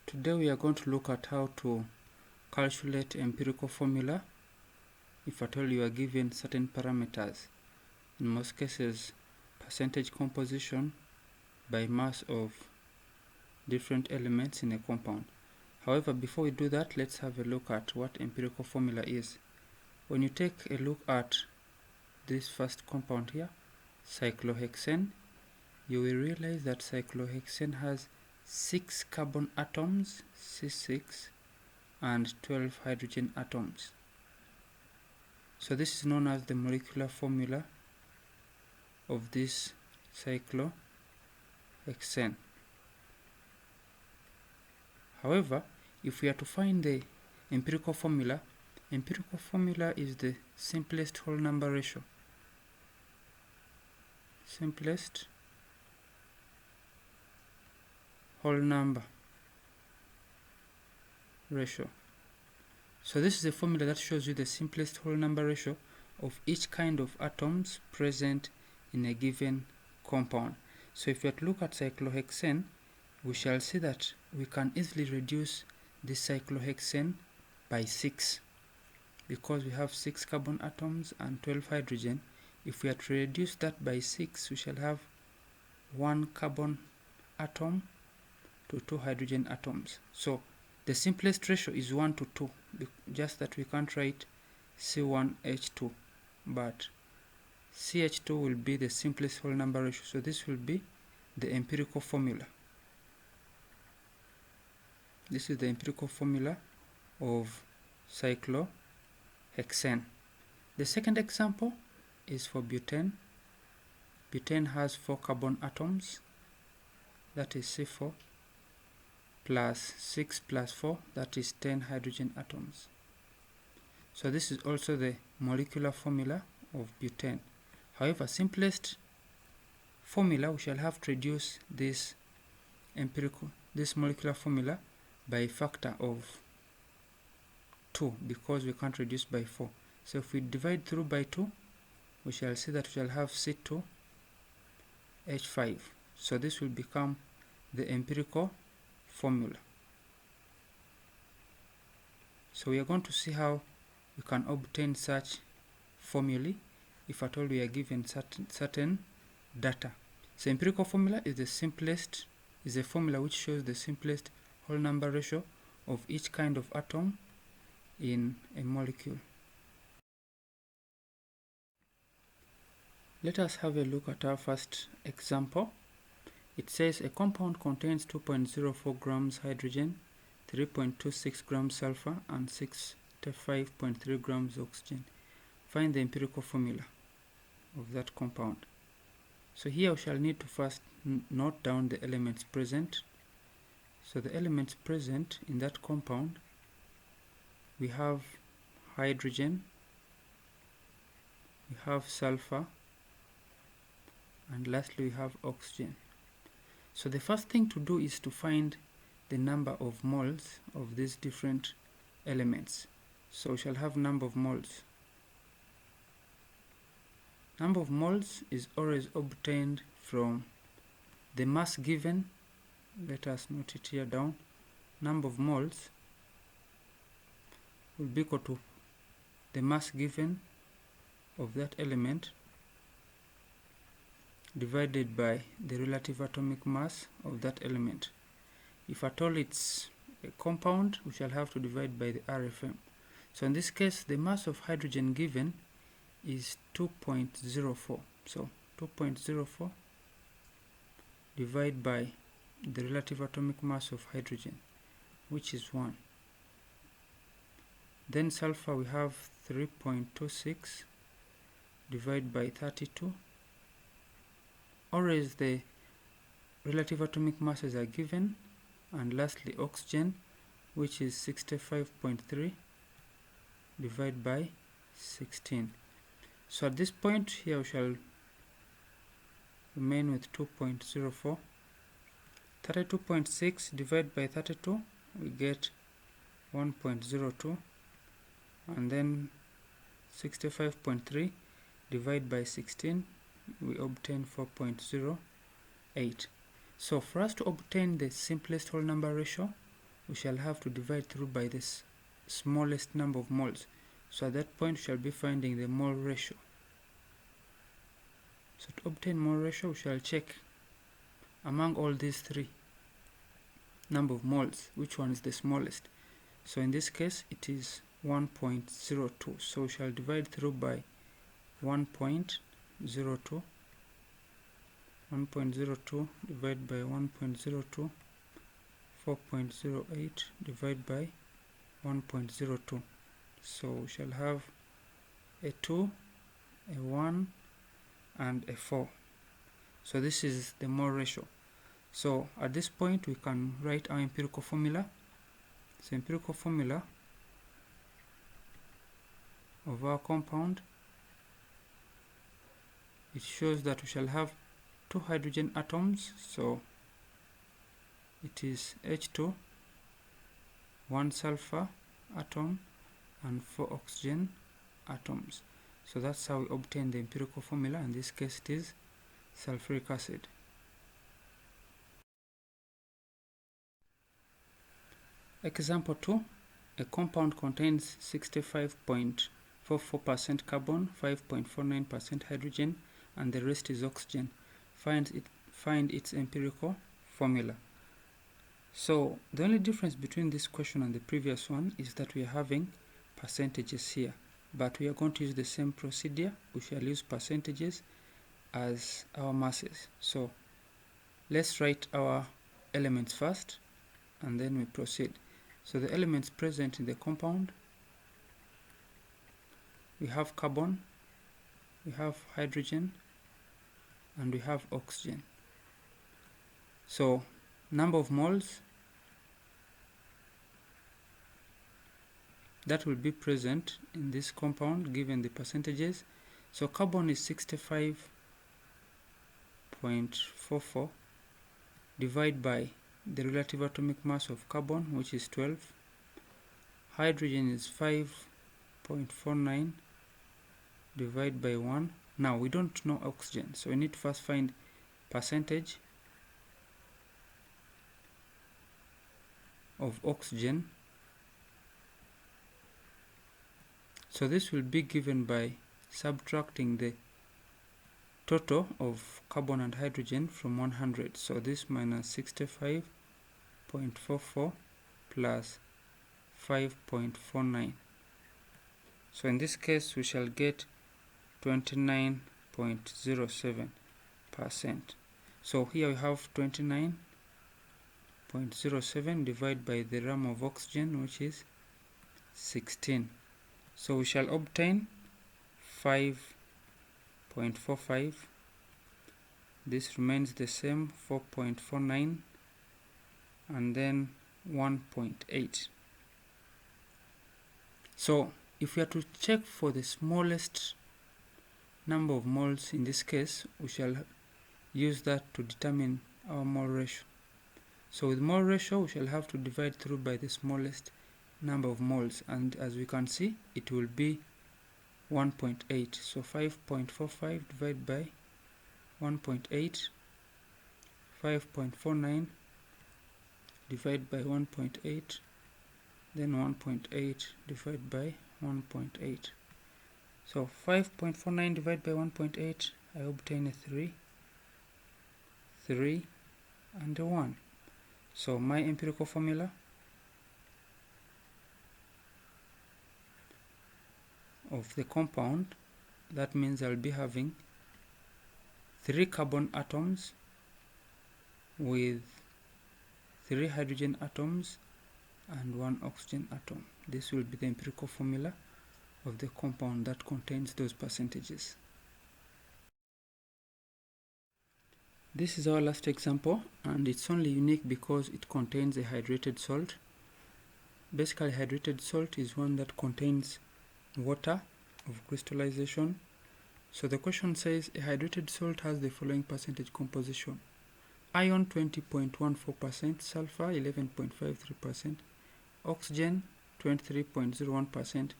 Today we are going to look at how to calculate empirical formula if at all you are given certain parameters, in most cases percentage composition by mass of different elements in a compound. However, before we do that, let's have a look at what empirical formula is. When you take a look at this first compound here, cyclohexane, you will realize that cyclohexane has 6 carbon atoms, C6, and 12 hydrogen atoms. So this is known as the molecular formula of this cyclohexane. However, if we are to find the empirical formula is the simplest whole number ratio. Simplest whole number ratio. So this is a formula that shows you the simplest whole number ratio of each kind of atoms present in a given compound. So if we are to look at cyclohexane, we shall see that we can easily reduce this cyclohexane by 6 because we have 6 carbon atoms and 12 hydrogen. If we are to reduce that by 6, we shall have 1 carbon atom to 2 hydrogen atoms. So the simplest ratio is 1 to 2, just that we can't write C1H2, but CH2 will be the simplest whole number ratio. So this will be the empirical formula. This is the empirical formula of cyclohexane. The second example is for butane. Butane has 4 carbon atoms, that is C4, plus 6 plus 4, that is 10 hydrogen atoms. So this is also the molecular formula of butane. However, simplest formula, we shall have to reduce this molecular formula by a factor of 2 because we can't reduce by 4. So if we divide through by 2, we shall see that we shall have C2H5. So this will become the empirical formula. So we are going to see how we can obtain such formulae if at all we are given certain data. So empirical formula is a formula which shows the simplest whole number ratio of each kind of atom in a molecule. Let us have a look at our first example. It says a compound contains 2.04 grams hydrogen, 3.26 grams sulfur, and 65.3 grams oxygen. Find the empirical formula of that compound. So here we shall need to first note down the elements present. So the elements present in that compound, we have hydrogen, we have sulfur, and lastly we have oxygen. So the first thing to do is to find the number of moles of these different elements. So we shall have number of moles. Number of moles is always obtained from the mass given. Let us note it here down. Number of moles will be equal to the mass given of that element divided by the relative atomic mass of that element. If at all it's a compound, we shall have to divide by the RFM. So in this case, the mass of hydrogen given is 2.04. So 2.04 divided by the relative atomic mass of hydrogen, which is 1. Then sulfur, we have 3.26 divided by 32. Always the relative atomic masses are given. And lastly oxygen, which is 65.3 divided by 16. So at this point here we shall remain with 2.04. 32.6 divided by 32, we get 1.02, and then 65.3 divided by 16, we obtain 4.08. So for us to obtain the simplest whole number ratio we shall have to divide through by this smallest number of moles. So at that point we shall be finding the mole ratio. So to obtain mole ratio, we shall check among all these three number of moles which one is the smallest. So in this case it is 1.02, so we shall divide through by 1.02. 1.02 divided by 1.02, 4.08 divided by 1.02. So we shall have a 2, a 1, and a 4. So this is the mole ratio. So at this point we can write our empirical formula. So empirical formula of our compound, it shows that we shall have 2 hydrogen atoms, so it is H2, 1 sulfur atom, and 4 oxygen atoms. So that's how we obtain the empirical formula. In this case it is sulfuric acid. Example 2. A compound contains 65.44% carbon, 5.49% hydrogen, and the rest is oxygen. Find its empirical formula. So the only difference between this question and the previous one is that we are having percentages here, but we are going to use the same procedure. We shall use percentages as our masses. So let's write our elements first and then we proceed. So the elements present in the compound, we have carbon, we have hydrogen, and we have oxygen. So number of moles that will be present in this compound given the percentages. So carbon is 65.44 divided by the relative atomic mass of carbon, which is 12. Hydrogen is 5.49 divided by 1. Now we don't know oxygen, so we need to first find percentage of oxygen. So this will be given by subtracting the total of carbon and hydrogen from 100. So this minus 65.44 plus 5.49. So in this case we shall get 29.07%. So here we have 29.07 divided by the gram of oxygen, which is 16. So we shall obtain 5.45. This remains the same, 4.49, and then 1.8. So if we are to check for the smallest number of moles, in this case we shall use that to determine our mole ratio. So with mole ratio we shall have to divide through by the smallest number of moles, and as we can see it will be 1.8. So 5.45 divided by 1.8, 5.49 divided by 1.8, then 1.8 divided by 1.8. So 5.49 divided by 1.8, I obtain a 3, and a 1. So my empirical formula of the compound, that means I'll be having 3 carbon atoms with 3 hydrogen atoms and 1 oxygen atom. This will be the empirical formula of the compound that contains those percentages. This is our last example, and it's only unique because it contains a hydrated salt. Basically, hydrated salt is one that contains water of crystallization. So the question says a hydrated salt has the following percentage composition: iron 20.14%, sulfur 11.53%, oxygen 23.01%,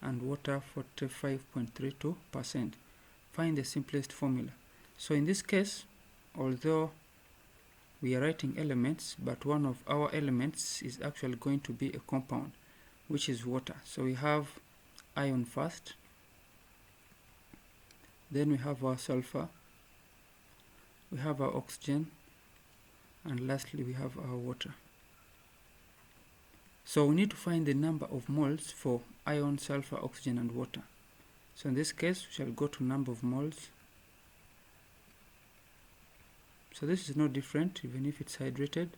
and water 45.32%. Find the simplest formula. So in this case, although we are writing elements, but one of our elements is actually going to be a compound, which is water. So we have iron first, then we have our sulfur, we have our oxygen, and lastly we have our water. So we need to find the number of moles for iron, sulfur, oxygen, and water. So in this case, we shall go to number of moles. So this is no different, even if it's hydrated.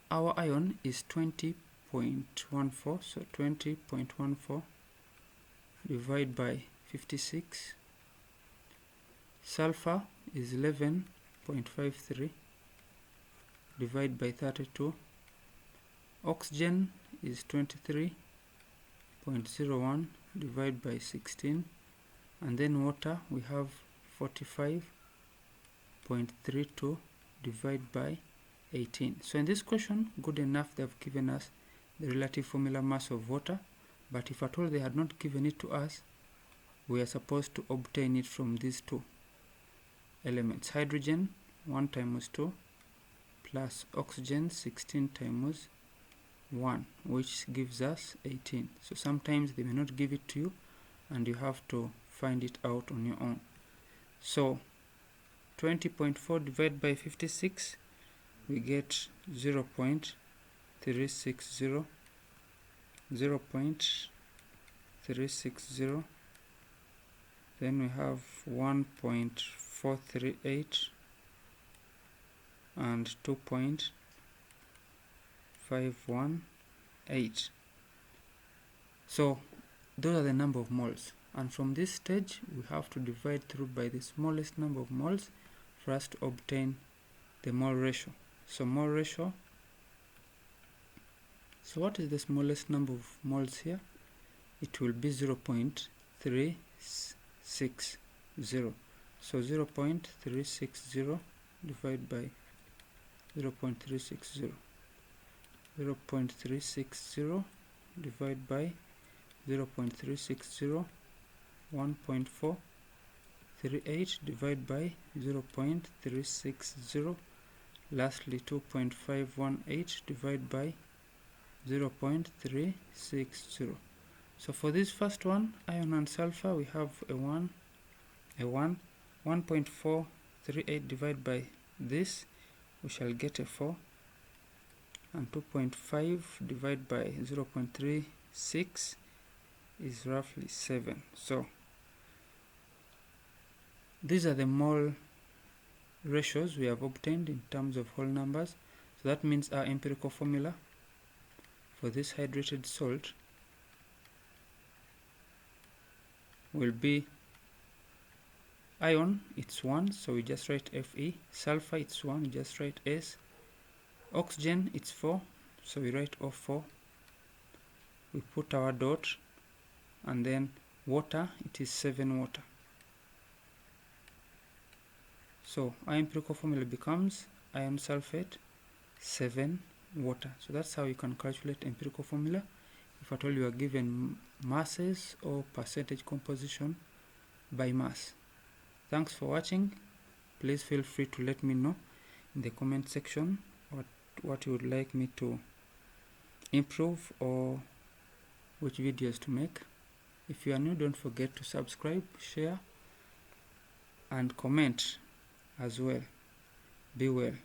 Our iron is 20.14, so 20.14 divided by 56. Sulfur is 11.53 divided by 32. Oxygen is 23.01 divided by 16. And then water, we have 45.32 divided by 18. So in this question, good enough, they've given us the relative formula mass of water, but if at all they had not given it to us, we are supposed to obtain it from these two elements. Hydrogen 1 times 2 plus oxygen 16 times 1, which gives us 18. So sometimes they may not give it to you and you have to find it out on your own. So 20.4 divided by 56, we get 0.360, 0.360. Then we have 1.438 and 2.518. So those are the number of moles, and from this stage we have to divide through by the smallest number of moles for us to obtain the mole ratio. So mole ratio, so what is the smallest number of moles here? It will be 0.360. So 0.360 divided by 0.360, 0.360 divided by 0.360, 1.438 divided by 0.360, lastly 2.518 divided by 0.360. So for this first one, iron and sulfur, we have a 1.438 divided by this, we shall get a 4, and 2.5 divided by 0.36 is roughly 7. So these are the mole ratios we have obtained in terms of whole numbers. So that means our empirical formula for this hydrated salt will be iron, it's 1, so we just write Fe. Sulfur, it's 1, we just write S. Oxygen, it's 4, so we write O4. We put our dot, and then water, it is 7 water. So our empirical formula becomes iron sulfate 7 water. So that's how you can calculate empirical formula if at all you are given masses or percentage composition by mass. Thanks for watching. Please feel free to let me know in the comment section what you would like me to improve or which videos to make. If you are new, don't forget to subscribe, share, and comment as well. Be well.